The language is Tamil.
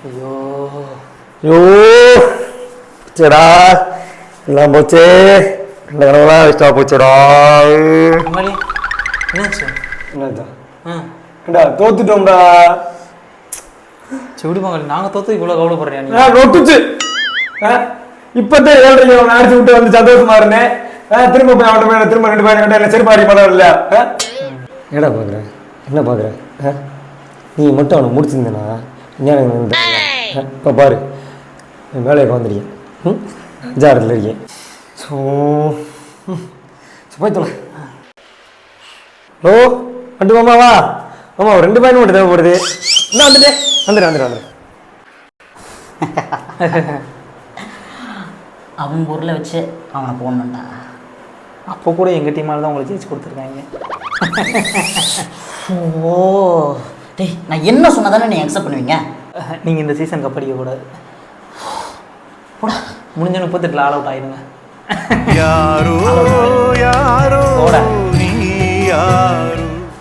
ஐயோ ஐயோ போச்சடா, எல்லாம் போச்சே, இந்த கனவுலாம் வேஸ்டா போச்சடா. என்னாச்சு? என்னடா தோத்துட்டோம்டா. செவிடி மகள், நாங்கள் தோத்து இவ்வளோ கவலைப்படுறேன். நொட்டுச்சு. இப்பதான் 7:30 அவனை அடிச்சு விட்டு வந்து சந்தோஷமா இருந்தேன். திரும்ப போய் அவன் போய் திரும்ப 2 பேரும் கிட்ட சரி பாரி படம் இல்ல. என்னடா பாக்குறேன், என்ன பாக்குறேன்? நீ மட்டும் அவனை முடிச்சிருந்தேனா இப்போ பாரு வேலையை வந்துருக்கேன். 5-6 இருக்கேன். ஸோ போய் தொலை. ஹலோ வண்டு மாமாவா? ஆமாம், 2 பாயிண்ட் மட்டும் தேவைப்படுது. என்ன வந்துட்டேன், வந்துடுறேன். அவன் பொருளை வச்சு அவனை போடணும்டா. அப்போ கூட எங்கள் டீமால் தான் உங்களுக்கு ஜெயிச்சு கொடுத்துருக்காங்க. ஓ டேய், நான் என்ன சொன்னதானே நீ அக்செப்ட் பண்ணுவீங்க? நீங்கள் இந்த சீசன் கப்படிக்கக்கூடாது. முடிஞ்ச 38 ஆல் அவுட் ஆயிடுங்க. யாரோ யார்